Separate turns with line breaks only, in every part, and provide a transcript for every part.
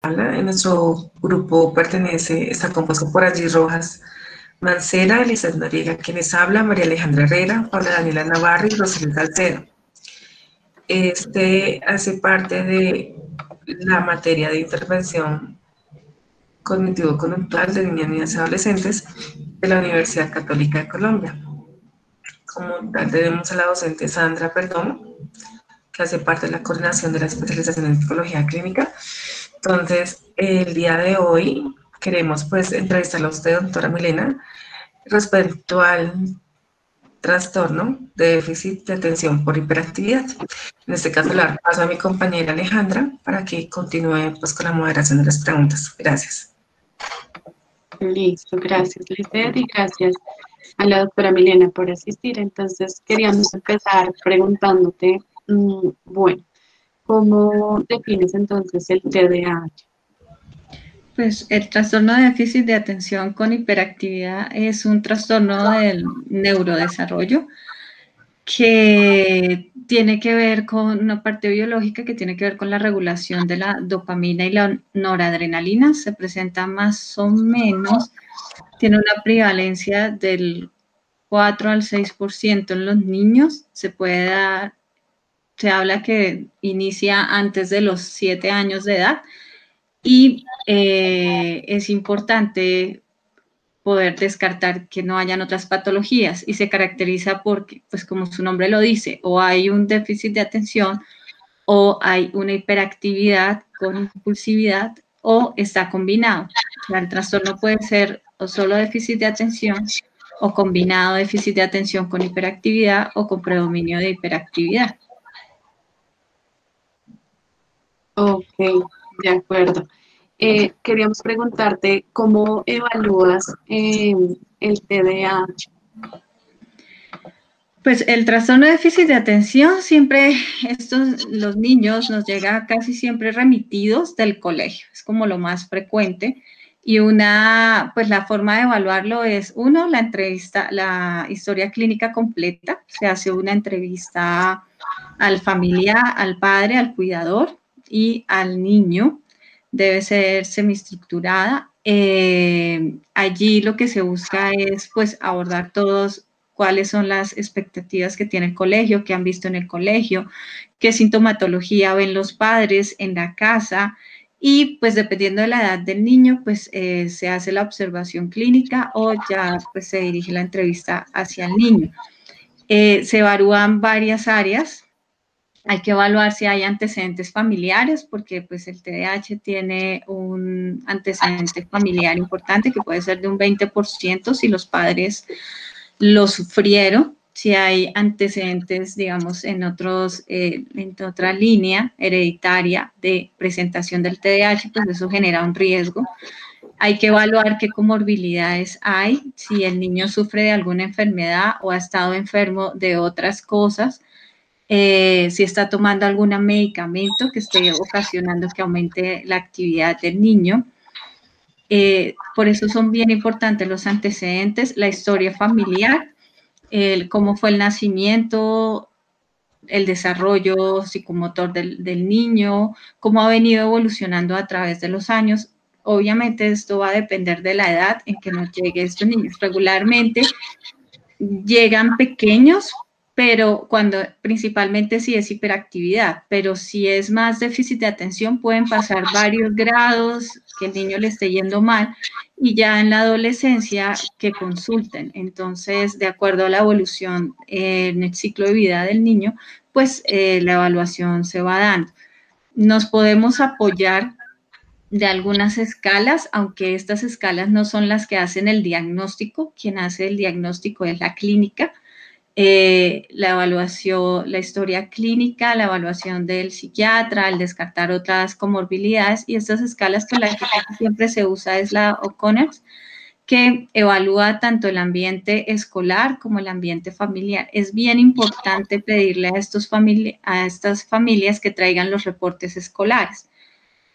En nuestro grupo está compuesto por Angie Rojas Mancera, Elizabeth Noriega, quienes habla, María Alejandra Herrera, Paula Daniela Navarro y Rosalind Salcedo. Este hace parte de la materia de intervención cognitivo-conductual de niñas, niñas y adolescentes de la Universidad Católica de Colombia. Como tal, tenemos a la docente Sandra Perdomo, que hace parte de la coordinación de la especialización en psicología clínica. Entonces, el día de hoy queremos pues entrevistarla a usted, doctora Milena, respecto al trastorno de déficit de atención por hiperactividad. En este caso, le paso a mi compañera Alejandra para que continúe pues con la moderación de las preguntas. Gracias.
Listo, gracias Lisbeth y gracias a la doctora Milena por asistir. Entonces, queríamos empezar preguntándote, bueno, ¿cómo defines entonces el TDAH?
Pues el trastorno de déficit de atención con hiperactividad es un trastorno del neurodesarrollo que tiene que ver con una parte biológica que tiene que ver con la regulación de la dopamina y la noradrenalina. Se presenta más o menos, tiene una prevalencia del 4 al 6% en los niños. Se habla que inicia antes de los 7 años de edad y es importante poder descartar que no hayan otras patologías y se caracteriza porque, pues como su nombre lo dice, o hay un déficit de atención o hay una hiperactividad con impulsividad o está combinado. O sea, el trastorno puede ser o solo déficit de atención o combinado déficit de atención con hiperactividad o con predominio de hiperactividad.
Ok, de acuerdo. Queríamos preguntarte cómo evalúas el TDAH.
Pues el trastorno de déficit de atención siempre, los niños nos llega casi siempre remitidos del colegio, es como lo más frecuente. Y pues la forma de evaluarlo es, uno, la entrevista, la historia clínica completa, se hace una entrevista al familiar, al padre, al cuidador y al niño, debe ser semiestructurada. Allí lo que se busca es pues abordar todos cuáles son las expectativas que tiene el colegio, qué han visto en el colegio, qué sintomatología ven los padres en la casa y pues dependiendo de la edad del niño pues se hace la observación clínica o ya pues se dirige la entrevista hacia el niño. Se evalúan varias áreas. Hay que evaluar si hay antecedentes familiares, porque pues el TDAH tiene un antecedente familiar importante que puede ser de un 20% si los padres lo sufrieron, si hay antecedentes, digamos, en otra línea hereditaria de presentación del TDAH, pues eso genera un riesgo. Hay que evaluar qué comorbilidades hay, si el niño sufre de alguna enfermedad o ha estado enfermo de otras cosas, si está tomando algún medicamento que esté ocasionando que aumente la actividad del niño. Por eso son bien importantes los antecedentes, la historia familiar, cómo fue el nacimiento, el desarrollo psicomotor del niño, cómo ha venido evolucionando a través de los años. Obviamente esto va a depender de la edad en que nos llegue estos niños. Regularmente llegan pequeños, pero principalmente si es hiperactividad, pero si es más déficit de atención pueden pasar varios grados, que el niño le esté yendo mal, y ya en la adolescencia que consulten. Entonces, de acuerdo a la evolución en el ciclo de vida del niño, pues la evaluación se va dando. Nos podemos apoyar de algunas escalas, aunque estas escalas no son las que hacen el diagnóstico. Quien hace el diagnóstico es la clínica. La evaluación, la historia clínica, la evaluación del psiquiatra, al descartar otras comorbilidades, y estas escalas, pues la que siempre se usa es la O'Connor, que evalúa tanto el ambiente escolar como el ambiente familiar. Es bien importante pedirle a estas familias que traigan los reportes escolares,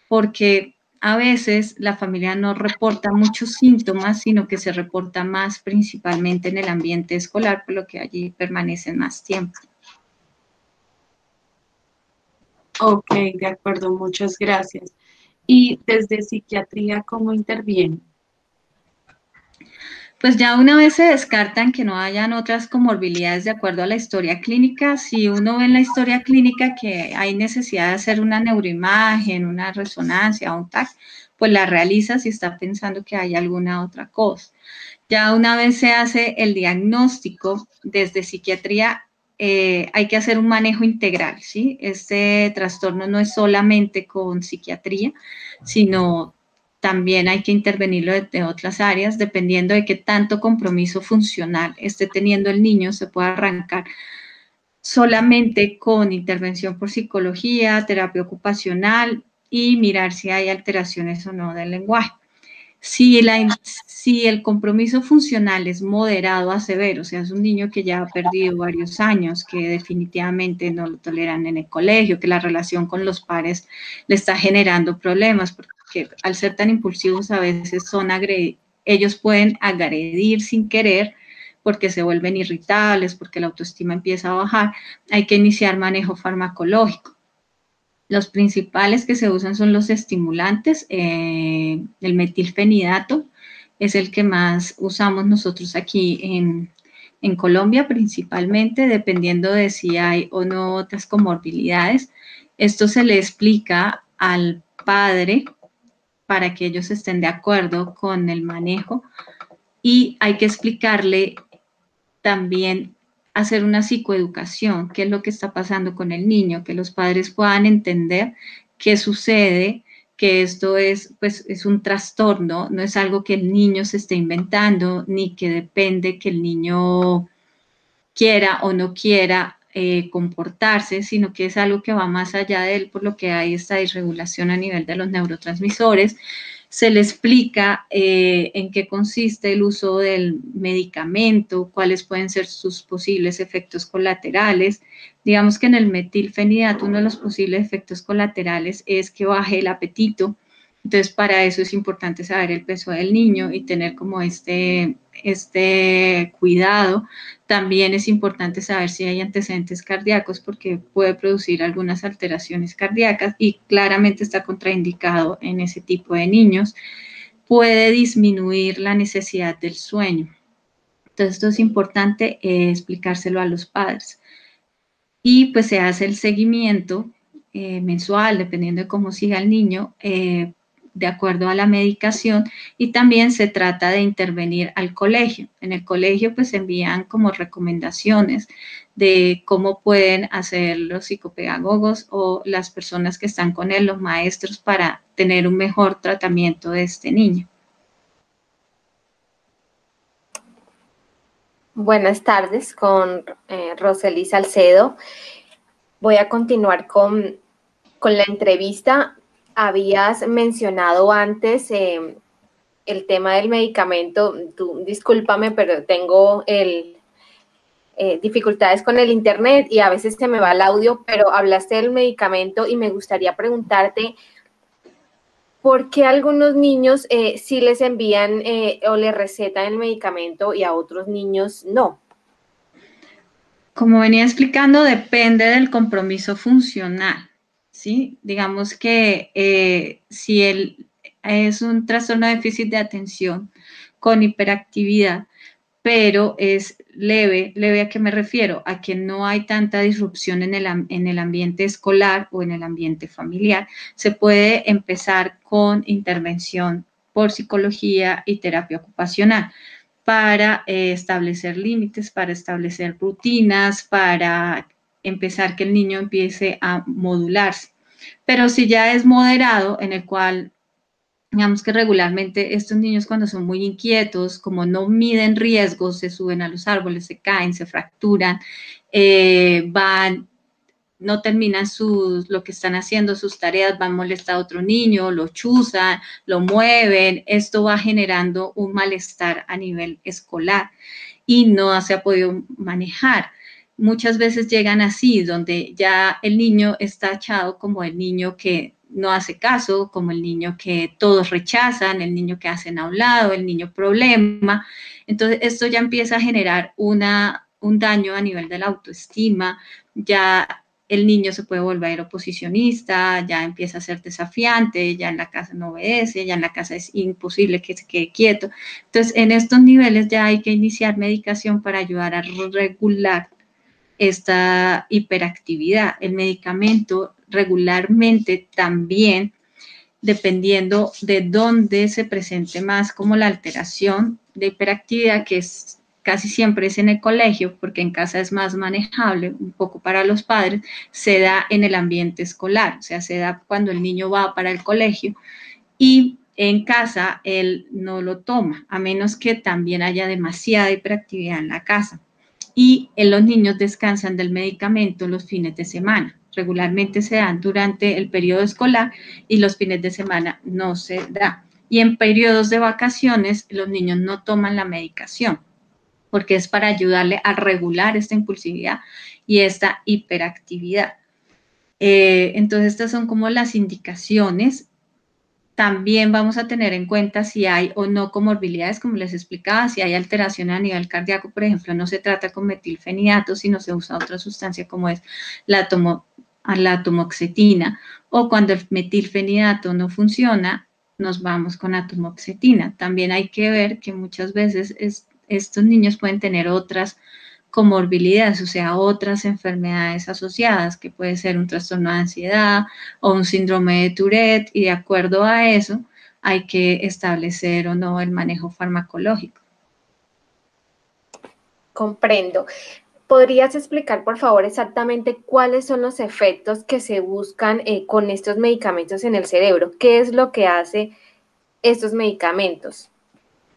porque a veces la familia no reporta muchos síntomas, sino que se reporta más principalmente en el ambiente escolar, por lo que allí permanecen más tiempo.
Ok, de acuerdo, muchas gracias. Y desde psiquiatría, ¿cómo interviene?
Pues ya una vez se descartan que no hayan otras comorbilidades de acuerdo a la historia clínica, si uno ve en la historia clínica que hay necesidad de hacer una neuroimagen, una resonancia o un TAC, pues la realiza si está pensando que hay alguna otra cosa. Ya una vez se hace el diagnóstico desde psiquiatría, hay que hacer un manejo integral, ¿sí? Este trastorno no es solamente con psiquiatría, sino también hay que intervenirlo de otras áreas, dependiendo de qué tanto compromiso funcional esté teniendo el niño, se puede arrancar solamente con intervención por psicología, terapia ocupacional y mirar si hay alteraciones o no del lenguaje. Si el compromiso funcional es moderado a severo, o sea, es un niño que ya ha perdido varios años, que definitivamente no lo toleran en el colegio, que la relación con los pares le está generando problemas, porque al ser tan impulsivos a veces ellos pueden agredir sin querer porque se vuelven irritables, porque la autoestima empieza a bajar, hay que iniciar manejo farmacológico. Los principales que se usan son los estimulantes, el metilfenidato es el que más usamos nosotros aquí en Colombia principalmente, dependiendo de si hay o no otras comorbilidades. Esto se le explica al padre para que ellos estén de acuerdo con el manejo y hay que explicarle también hacer una psicoeducación, qué es lo que está pasando con el niño, que los padres puedan entender qué sucede, que esto es, pues, es un trastorno, no es algo que el niño se esté inventando, ni que depende que el niño quiera o no quiera comportarse, sino que es algo que va más allá de él, por lo que hay esta disregulación a nivel de los neurotransmisores. Se le explica en qué consiste el uso del medicamento, cuáles pueden ser sus posibles efectos colaterales. Digamos que en el metilfenidato uno de los posibles efectos colaterales es que baje el apetito. Entonces, para eso es importante saber el peso del niño y tener como este cuidado. También es importante saber si hay antecedentes cardíacos porque puede producir algunas alteraciones cardíacas y claramente está contraindicado en ese tipo de niños. Puede disminuir la necesidad del sueño. Entonces, esto es importante explicárselo a los padres. Y pues se hace el seguimiento mensual, dependiendo de cómo siga el niño, de acuerdo a la medicación, y también se trata de intervenir al colegio. En el colegio pues envían como recomendaciones de cómo pueden hacer los psicopedagogos o las personas que están con él, los maestros, para tener un mejor tratamiento de este niño.
Buenas tardes, con Rosely Salcedo. Voy a continuar con la entrevista. Habías mencionado antes el tema del medicamento. Tú, discúlpame, pero tengo dificultades con el internet y a veces se me va el audio, pero hablaste del medicamento y me gustaría preguntarte ¿por qué a algunos niños sí les envían o les recetan el medicamento y a otros niños no?
Como venía explicando, depende del compromiso funcional, ¿sí? Digamos que si él es un trastorno de déficit de atención con hiperactividad, pero es leve. ¿Leve a qué me refiero? A que no hay tanta disrupción en el ambiente escolar o en el ambiente familiar. Se puede empezar con intervención por psicología y terapia ocupacional para establecer límites, para establecer rutinas, para empezar que el niño empiece a modularse. Pero si ya es moderado, en el cual digamos que regularmente estos niños cuando son muy inquietos, como no miden riesgos, se suben a los árboles, se caen, se fracturan, no terminan lo que están haciendo, sus tareas, van a molestar a otro niño, lo chuzan, lo mueven, esto va generando un malestar a nivel escolar y no se ha podido manejar. Muchas veces llegan así, donde ya el niño está echado como el niño que no hace caso, como el niño que todos rechazan, el niño que hacen a un lado, el niño problema. Entonces, esto ya empieza a generar un daño a nivel de la autoestima, ya el niño se puede volver oposicionista, ya empieza a ser desafiante, ya en la casa no obedece, ya en la casa es imposible que se quede quieto. Entonces, en estos niveles ya hay que iniciar medicación para ayudar a regular esta hiperactividad. El medicamento regularmente también, dependiendo de dónde se presente más como la alteración de hiperactividad, que es casi siempre es en el colegio, porque en casa es más manejable, un poco para los padres, se da en el ambiente escolar, o sea, se da cuando el niño va para el colegio y en casa él no lo toma, a menos que también haya demasiada hiperactividad en la casa. Y los niños descansan del medicamento los fines de semana. Regularmente se dan durante el periodo escolar y los fines de semana no se da. Y en periodos de vacaciones los niños no toman la medicación porque es para ayudarle a regular esta impulsividad y esta hiperactividad. Entonces, estas son como las indicaciones. También vamos a tener en cuenta si hay o no comorbilidades, como les explicaba, si hay alteraciones a nivel cardíaco, por ejemplo, no se trata con metilfenidato, sino se usa otra sustancia como es la atomoxetina, o cuando el metilfenidato no funciona, nos vamos con atomoxetina. También hay que ver que muchas veces estos niños pueden tener otras comorbilidades, o sea, otras enfermedades asociadas, que puede ser un trastorno de ansiedad o un síndrome de Tourette, y de acuerdo a eso hay que establecer o no el manejo farmacológico.
Comprendo. ¿Podrías explicar, por favor, exactamente cuáles son los efectos que se buscan con estos medicamentos en el cerebro? ¿Qué es lo que hace estos medicamentos?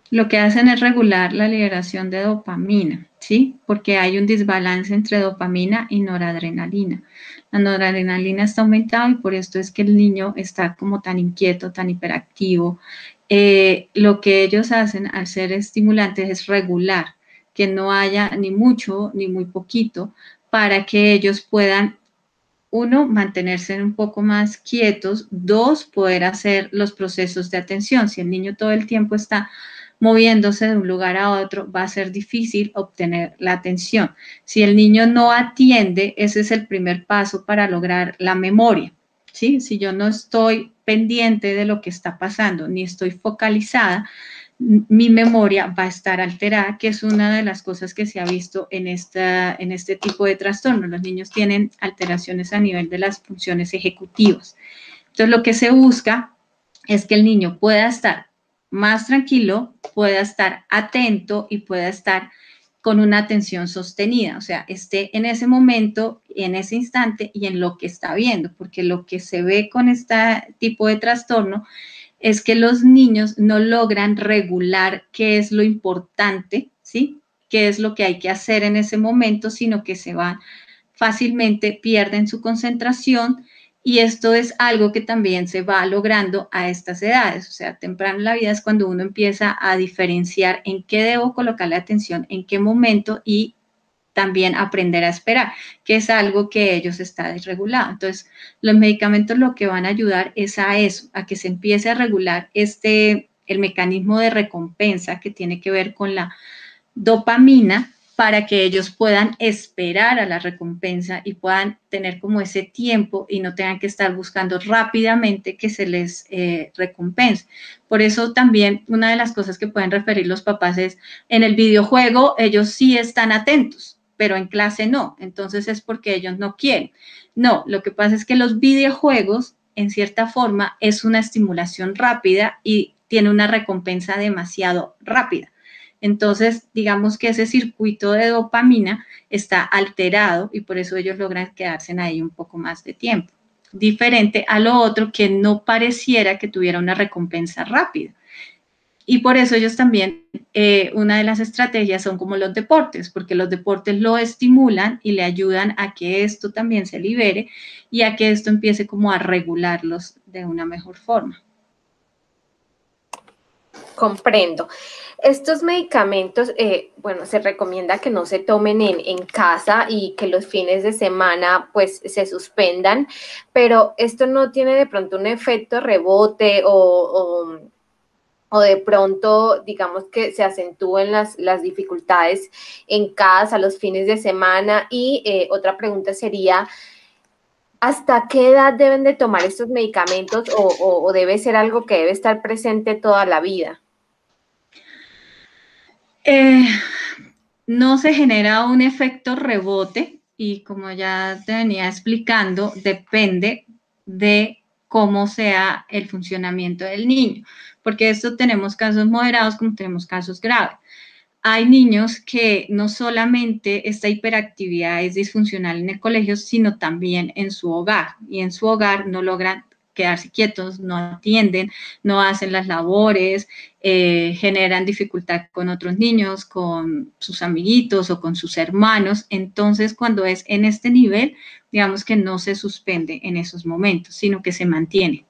Lo que hacen es regular la liberación de dopamina, ¿sí? Porque hay un desbalance entre dopamina y noradrenalina. La noradrenalina está aumentada y por esto es que el niño está como tan inquieto, tan hiperactivo. Lo que ellos hacen al ser estimulantes es regular, que no haya ni mucho ni muy poquito, para que ellos puedan, uno, mantenerse un poco más quietos, dos, poder hacer los procesos de atención. Si el niño todo el tiempo está moviéndose de un lugar a otro, va a ser difícil obtener la atención. Si el niño no atiende, ese es el primer paso para lograr la memoria, ¿sí? Si yo no estoy pendiente de lo que está pasando, ni estoy focalizada, mi memoria va a estar alterada, que es una de las cosas que se ha visto en este tipo de trastorno. Los niños tienen alteraciones a nivel de las funciones ejecutivas. Entonces, lo que se busca es que el niño pueda estar más tranquilo, pueda estar atento y pueda estar con una atención sostenida, o sea, esté en ese momento, en ese instante y en lo que está viendo, porque lo que se ve con este tipo de trastorno es que los niños no logran regular qué es lo importante, ¿sí? Qué es lo que hay que hacer en ese momento, sino que se van fácilmente, pierden su concentración, y esto es algo que también se va logrando a estas edades, o sea, temprano en la vida es cuando uno empieza a diferenciar en qué debo colocar la atención, en qué momento, y también aprender a esperar, que es algo que ellos está desregulado. Entonces, los medicamentos lo que van a ayudar es a eso, a que se empiece a regular el mecanismo de recompensa que tiene que ver con la dopamina, para que ellos puedan esperar a la recompensa y puedan tener como ese tiempo y no tengan que estar buscando rápidamente que se les recompense. Por eso también una de las cosas que pueden referir los papás es, en el videojuego ellos sí están atentos, pero en clase no, entonces es porque ellos no quieren. No, lo que pasa es que los videojuegos, en cierta forma, es una estimulación rápida y tiene una recompensa demasiado rápida. Entonces, digamos que ese circuito de dopamina está alterado y por eso ellos logran quedarse en ahí un poco más de tiempo. Diferente a lo otro que no pareciera que tuviera una recompensa rápida. Y por eso ellos también, una de las estrategias son como los deportes, porque los deportes lo estimulan y le ayudan a que esto también se libere y a que esto empiece como a regularlos de una mejor forma.
Comprendo. Estos medicamentos, bueno, se recomienda que no se tomen en casa y que los fines de semana pues se suspendan, pero esto no tiene de pronto un efecto rebote o de pronto, digamos que se acentúen las dificultades en casa, los fines de semana. Y otra pregunta sería, ¿Hasta qué edad deben de tomar estos medicamentos o debe ser algo que debe estar presente toda la vida?
No se genera un efecto rebote y como ya te venía explicando, depende de cómo sea el funcionamiento del niño, porque esto tenemos casos moderados como tenemos casos graves. Hay niños que no solamente esta hiperactividad es disfuncional en el colegio, sino también en su hogar, y en su hogar no logran quedarse quietos, no atienden, no hacen las labores, generan dificultad con otros niños, con sus amiguitos o con sus hermanos. Entonces, cuando es en este nivel, digamos que no se suspende en esos momentos, sino que se mantiene.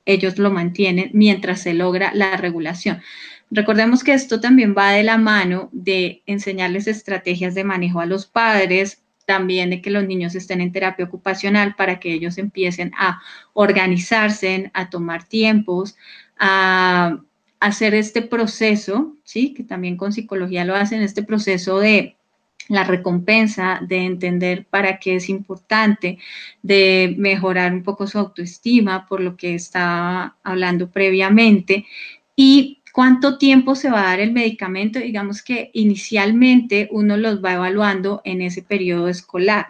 Ellos lo mantienen mientras se logra la regulación. Recordemos que esto también va de la mano de enseñarles estrategias de manejo a los padres, también de que los niños estén en terapia ocupacional para que ellos empiecen a organizarse, a tomar tiempos, a hacer este proceso, ¿sí? Que también con psicología lo hacen, este proceso de la recompensa, de entender para qué es importante, de mejorar un poco su autoestima, por lo que estaba hablando previamente, y cuánto tiempo se va a dar el medicamento. Digamos que inicialmente uno los va evaluando en ese periodo escolar.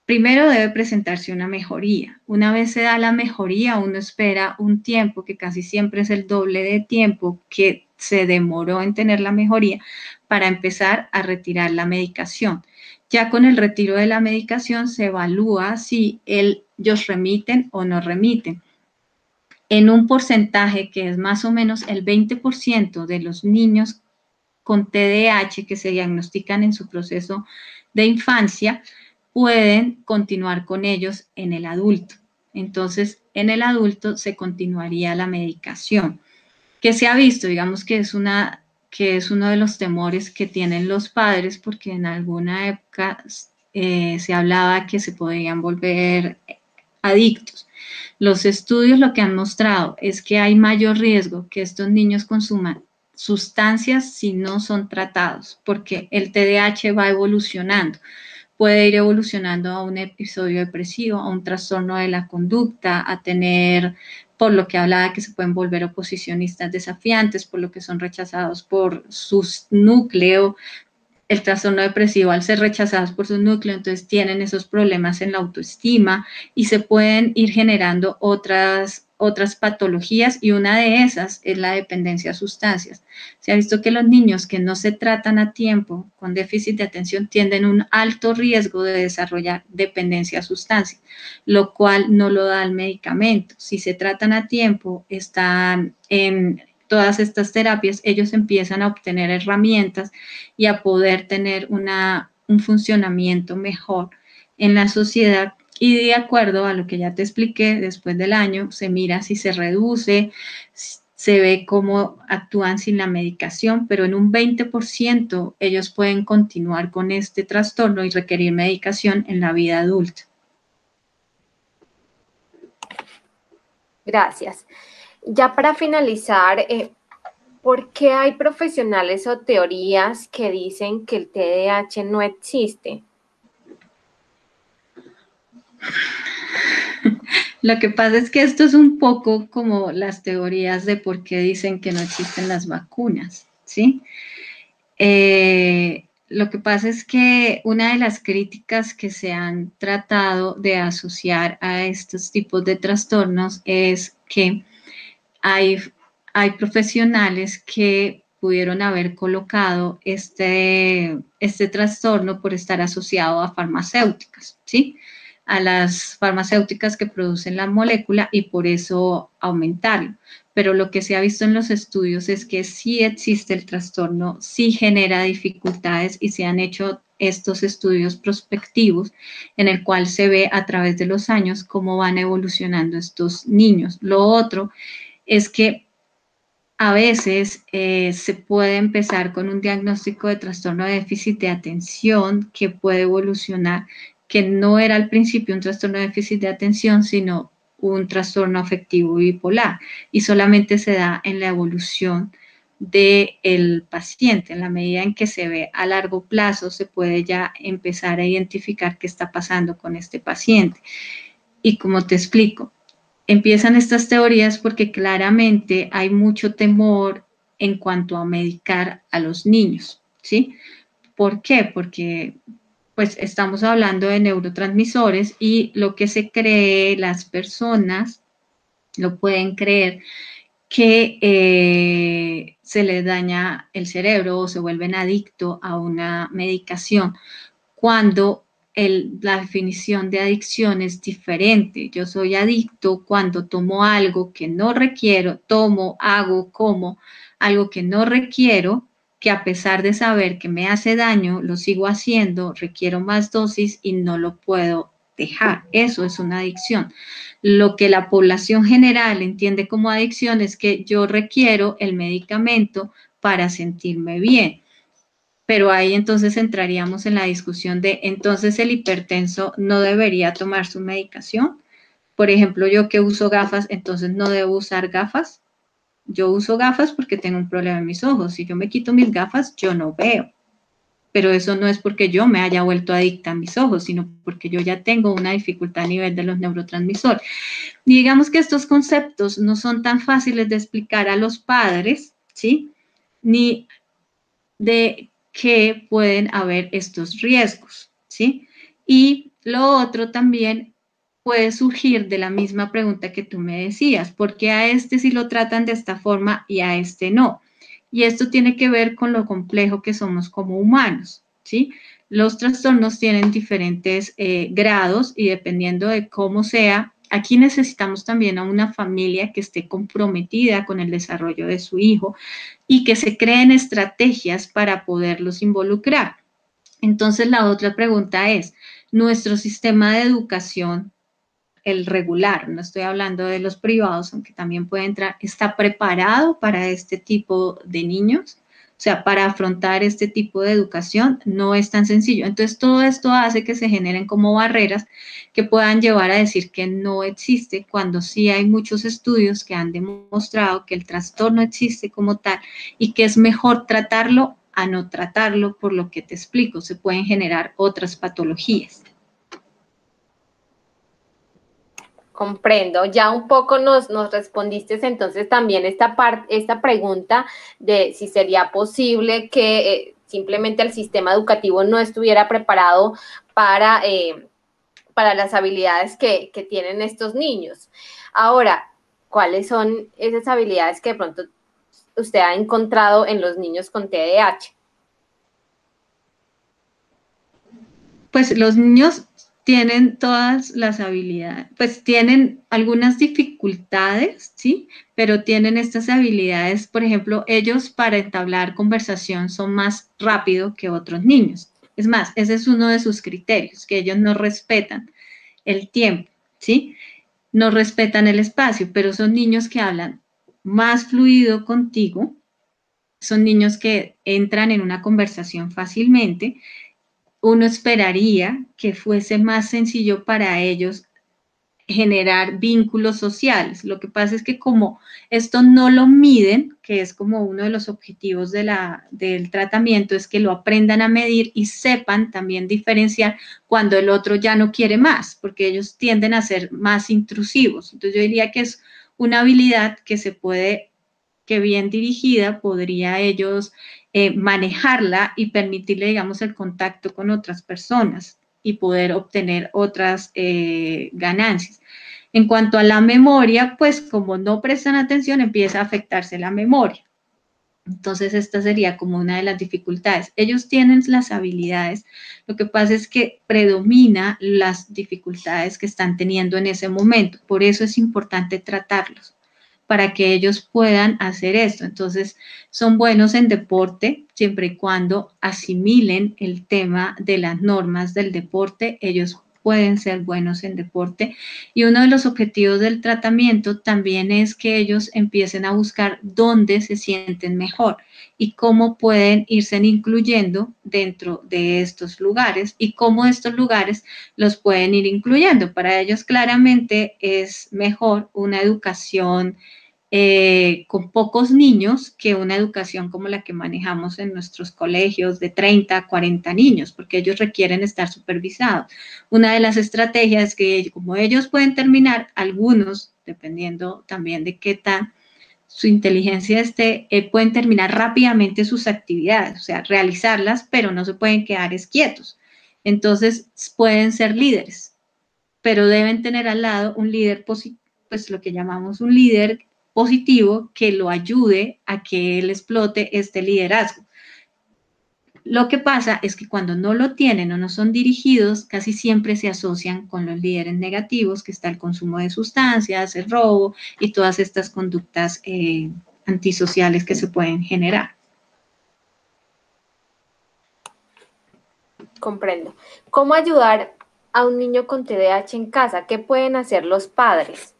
Primero debe presentarse una mejoría. Una vez se da la mejoría, uno espera un tiempo, que casi siempre es el doble de tiempo que se demoró en tener la mejoría, para empezar a retirar la medicación. Ya con el retiro de la medicación se evalúa si ellos remiten o no remiten. En un porcentaje que es más o menos el 20% de los niños con TDAH que se diagnostican en su proceso de infancia, pueden continuar con ellos en el adulto. Entonces, en el adulto se continuaría la medicación. ¿Qué se ha visto? Digamos que es uno de los temores que tienen los padres, porque en alguna época se hablaba que se podían volver adictos. Los estudios lo que han mostrado es que hay mayor riesgo que estos niños consuman sustancias si no son tratados, porque el TDAH va evolucionando. Puede ir evolucionando a un episodio depresivo, a un trastorno de la conducta, a tener, por lo que hablaba, que se pueden volver oposicionistas desafiantes, por lo que son rechazados por su núcleo. El trastorno depresivo, al ser rechazados por su núcleo, entonces tienen esos problemas en la autoestima y se pueden ir generando otras patologías, y una de esas es la dependencia a sustancias. Se ha visto que los niños que no se tratan a tiempo con déficit de atención tienen un alto riesgo de desarrollar dependencia a sustancias, lo cual no lo da el medicamento. Si se tratan a tiempo, están en todas estas terapias, ellos empiezan a obtener herramientas y a poder tener un funcionamiento mejor en la sociedad. Y de acuerdo a lo que ya te expliqué, después del año se mira si se reduce, se ve cómo actúan sin la medicación, pero en un 20% ellos pueden continuar con este trastorno y requerir medicación en la vida adulta.
Gracias. Ya para finalizar, ¿por qué hay profesionales o teorías que dicen que el TDAH no existe?
Lo que pasa es que esto es un poco como las teorías de por qué dicen que no existen las vacunas, ¿sí? Lo que pasa es que una de las críticas que se han tratado de asociar a estos tipos de trastornos es que hay profesionales que pudieron haber colocado este trastorno por estar asociado a farmacéuticas, ¿sí? A las farmacéuticas que producen la molécula, y por eso aumentarlo. Pero lo que se ha visto en los estudios es que sí existe el trastorno, sí genera dificultades, y se han hecho estos estudios prospectivos en el cual se ve a través de los años cómo van evolucionando estos niños. Lo otro es que a veces se puede empezar con un diagnóstico de trastorno de déficit de atención que puede evolucionar, que no era al principio un trastorno de déficit de atención, sino un trastorno afectivo bipolar, y solamente se da en la evolución del paciente. En la medida en que se ve a largo plazo, se puede ya empezar a identificar qué está pasando con este paciente. Y como te explico, empiezan estas teorías porque claramente hay mucho temor en cuanto a medicar a los niños, ¿sí? ¿Por qué? Porque pues estamos hablando de neurotransmisores y lo que se cree, las personas lo pueden creer, que se les daña el cerebro o se vuelven adictos a una medicación, cuando la definición de adicción es diferente. Yo soy adicto cuando tomo algo que no requiero, tomo, hago, como algo que no requiero, que a pesar de saber que me hace daño, lo sigo haciendo, requiero más dosis y no lo puedo dejar. Eso es una adicción. Lo que la población general entiende como adicción es que yo requiero el medicamento para sentirme bien. Pero ahí entonces entraríamos en la discusión de, entonces el hipertenso no debería tomar su medicación. Por ejemplo, yo que uso gafas, entonces no debo usar gafas. Yo uso gafas porque tengo un problema en mis ojos. Si yo me quito mis gafas, yo no veo. Pero eso no es porque yo me haya vuelto adicta a mis ojos, sino porque yo ya tengo una dificultad a nivel de los neurotransmisores. Y digamos que estos conceptos no son tan fáciles de explicar a los padres, ¿sí? Ni de que pueden haber estos riesgos, ¿sí? Y lo otro también puede surgir de la misma pregunta que tú me decías, ¿por qué a este sí lo tratan de esta forma y a este no? Y esto tiene que ver con lo complejo que somos como humanos, ¿sí? Los trastornos tienen diferentes grados y dependiendo de cómo sea, aquí necesitamos también a una familia que esté comprometida con el desarrollo de su hijo y que se creen estrategias para poderlos involucrar. Entonces, la otra pregunta es, ¿nuestro sistema de educación, el regular, no estoy hablando de los privados, aunque también puede entrar, está preparado para este tipo de niños? O sea, para afrontar este tipo de educación no es tan sencillo. Entonces, todo esto hace que se generen como barreras que puedan llevar a decir que no existe, cuando sí hay muchos estudios que han demostrado que el trastorno existe como tal y que es mejor tratarlo a no tratarlo, por lo que te explico, se pueden generar otras patologías.
Comprendo, ya un poco nos respondiste entonces también esta pregunta de si sería posible que simplemente el sistema educativo no estuviera preparado para las habilidades que tienen estos niños. Ahora, ¿cuáles son esas habilidades que de pronto usted ha encontrado en los niños con TDAH?
Pues los niños tienen todas las habilidades, pues tienen algunas dificultades, ¿sí? Pero tienen estas habilidades, por ejemplo, ellos para entablar conversación son más rápido que otros niños. Es más, ese es uno de sus criterios, que ellos no respetan el tiempo, ¿sí? No respetan el espacio, pero son niños que hablan más fluido contigo, son niños que entran en una conversación fácilmente. Uno esperaría que fuese más sencillo para ellos generar vínculos sociales. Lo que pasa es que como esto no lo miden, que es como uno de los objetivos del tratamiento, es que lo aprendan a medir y sepan también diferenciar cuando el otro ya no quiere más, porque ellos tienden a ser más intrusivos. Entonces yo diría que es una habilidad que se puede, que bien dirigida, podría ellos manejarla y permitirle, digamos, el contacto con otras personas y poder obtener otras ganancias. En cuanto a la memoria, pues como no prestan atención, empieza a afectarse la memoria. Entonces, esta sería como una de las dificultades. Ellos tienen las habilidades, lo que pasa es que predomina las dificultades que están teniendo en ese momento. Por eso es importante tratarlos, para que ellos puedan hacer esto. Entonces, son buenos en deporte, siempre y cuando asimilen el tema de las normas del deporte, ellos pueden ser buenos en deporte. Y uno de los objetivos del tratamiento también es que ellos empiecen a buscar dónde se sienten mejor y cómo pueden irse incluyendo dentro de estos lugares y cómo estos lugares los pueden ir incluyendo. Para ellos claramente es mejor una educación con pocos niños que una educación como la que manejamos en nuestros colegios de 30 a 40 niños, porque ellos requieren estar supervisados. Una de las estrategias es que como ellos pueden terminar, algunos, dependiendo también de qué tan su inteligencia esté, pueden terminar rápidamente sus actividades, o sea, realizarlas, pero no se pueden quedar quietos. Entonces, pueden ser líderes, pero deben tener al lado un líder positivo, pues lo que llamamos un líder positivo que lo ayude a que él explote este liderazgo. Lo que pasa es que cuando no lo tienen o no son dirigidos, casi siempre se asocian con los líderes negativos, que está el consumo de sustancias, el robo y todas estas conductas antisociales que se pueden generar.
Comprendo. ¿Cómo ayudar a un niño con TDAH en casa? ¿Qué pueden hacer los padres?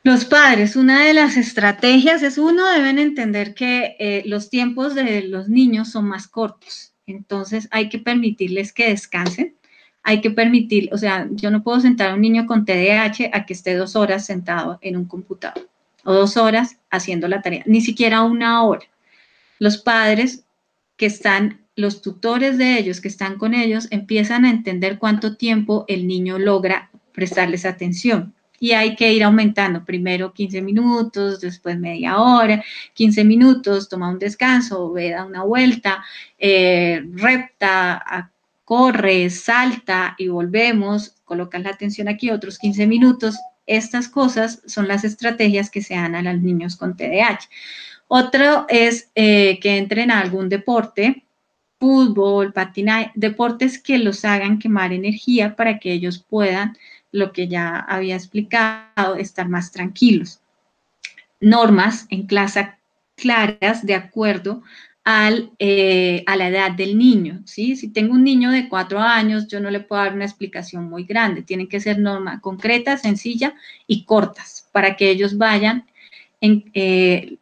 Los padres, una de las estrategias es, uno, deben entender que los tiempos de los niños son más cortos, entonces hay que permitirles que descansen, hay que permitir, o sea, yo no puedo sentar a un niño con TDAH a que esté 2 horas sentado en un computador o 2 horas haciendo la tarea, ni siquiera 1 hora. Los padres que están, los tutores de ellos que están con ellos, empiezan a entender cuánto tiempo el niño logra prestarles atención. Y hay que ir aumentando, primero 15 minutos, después media hora, 15 minutos, toma un descanso, da una vuelta, repta, corre, salta y volvemos, colocas la atención aquí otros 15 minutos. Estas cosas son las estrategias que se dan a los niños con TDAH. Otro es que entren a algún deporte, fútbol, patinaje, deportes que los hagan quemar energía para que ellos puedan, lo que ya había explicado, estar más tranquilos. Normas en clase claras de acuerdo a la edad del niño, ¿sí? Si tengo un niño de 4 años, yo no le puedo dar una explicación muy grande, tienen que ser normas concretas, sencillas y cortas para que ellos vayan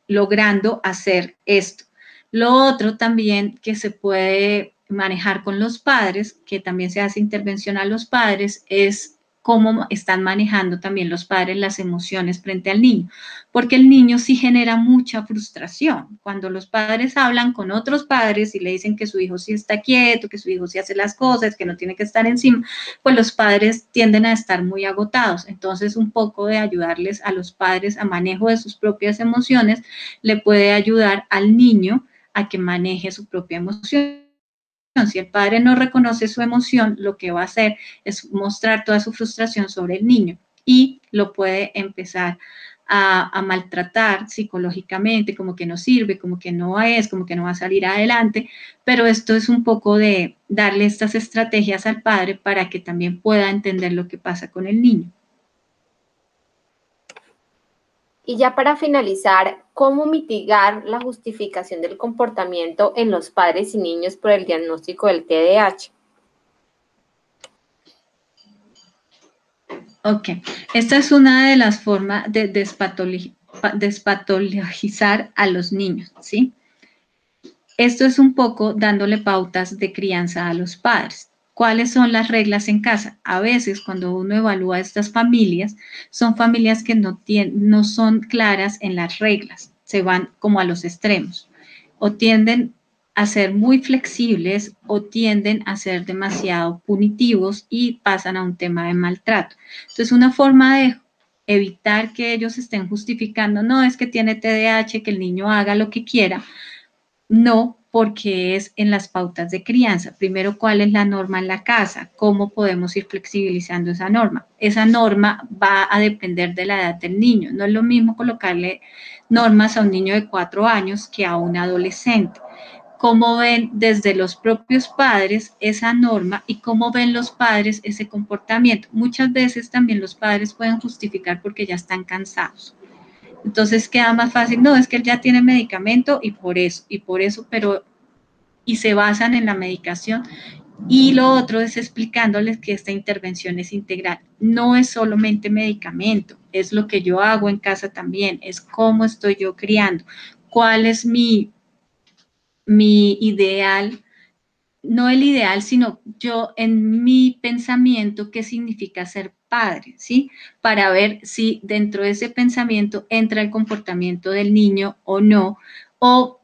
logrando hacer esto. Lo otro también que se puede manejar con los padres, que también se hace intervención a los padres, es cómo están manejando también los padres las emociones frente al niño, porque el niño sí genera mucha frustración. Cuando los padres hablan con otros padres y le dicen que su hijo sí está quieto, que su hijo sí hace las cosas, que no tiene que estar encima, pues los padres tienden a estar muy agotados. Entonces, un poco de ayudarles a los padres a manejo de sus propias emociones le puede ayudar al niño a que maneje su propia emoción. Si el padre no reconoce su emoción, lo que va a hacer es mostrar toda su frustración sobre el niño y lo puede empezar a maltratar psicológicamente, como que no sirve, como que no es, como que no va a salir adelante, pero esto es un poco de darle estas estrategias al padre para que también pueda entender lo que pasa con el niño.
Y ya para finalizar, ¿cómo mitigar la justificación del comportamiento en los padres y niños por el diagnóstico del TDAH?
Ok, esta es una de las formas de despatologizar a los niños, ¿sí? Esto es un poco dándole pautas de crianza a los padres. ¿Cuáles son las reglas en casa? A veces cuando uno evalúa estas familias, son familias que no son claras en las reglas, se van como a los extremos, o tienden a ser muy flexibles o tienden a ser demasiado punitivos y pasan a un tema de maltrato. Entonces, una forma de evitar que ellos estén justificando, no es que tiene TDAH, que el niño haga lo que quiera, no, porque es en las pautas de crianza. Primero, ¿cuál es la norma en la casa? ¿Cómo podemos ir flexibilizando esa norma? Esa norma va a depender de la edad del niño. No es lo mismo colocarle normas a un niño de 4 años que a un adolescente. ¿Cómo ven desde los propios padres esa norma y cómo ven los padres ese comportamiento? Muchas veces también los padres pueden justificar porque ya están cansados. Entonces queda más fácil, no, es que él ya tiene medicamento y por eso, pero, y se basan en la medicación. Y lo otro es explicándoles que esta intervención es integral. No es solamente medicamento, es lo que yo hago en casa también, es cómo estoy yo criando, cuál es mi ideal, no el ideal, sino yo en mi pensamiento, qué significa ser padre, ¿sí? Para ver si dentro de ese pensamiento entra el comportamiento del niño o no, o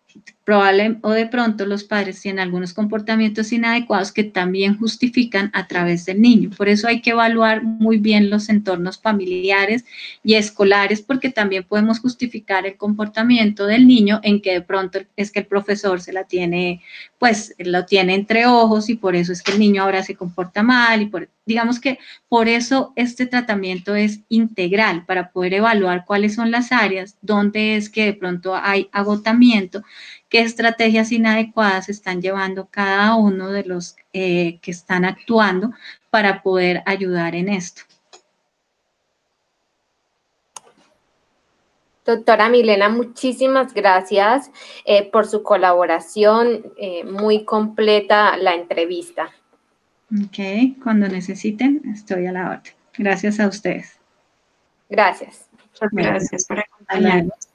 de pronto los padres tienen algunos comportamientos inadecuados que también justifican a través del niño. Por eso hay que evaluar muy bien los entornos familiares y escolares, porque también podemos justificar el comportamiento del niño en que de pronto es que el profesor se la tiene, pues lo tiene entre ojos y por eso es que el niño ahora se comporta mal y digamos que por eso este tratamiento es integral, para poder evaluar cuáles son las áreas donde es que de pronto hay agotamiento, qué estrategias inadecuadas están llevando cada uno de los que están actuando para poder ayudar en esto.
Doctora Milena, muchísimas gracias por su colaboración, muy completa la entrevista.
Ok, cuando necesiten, estoy a la orden. Gracias a ustedes.
Gracias.
Muchas gracias por acompañarnos.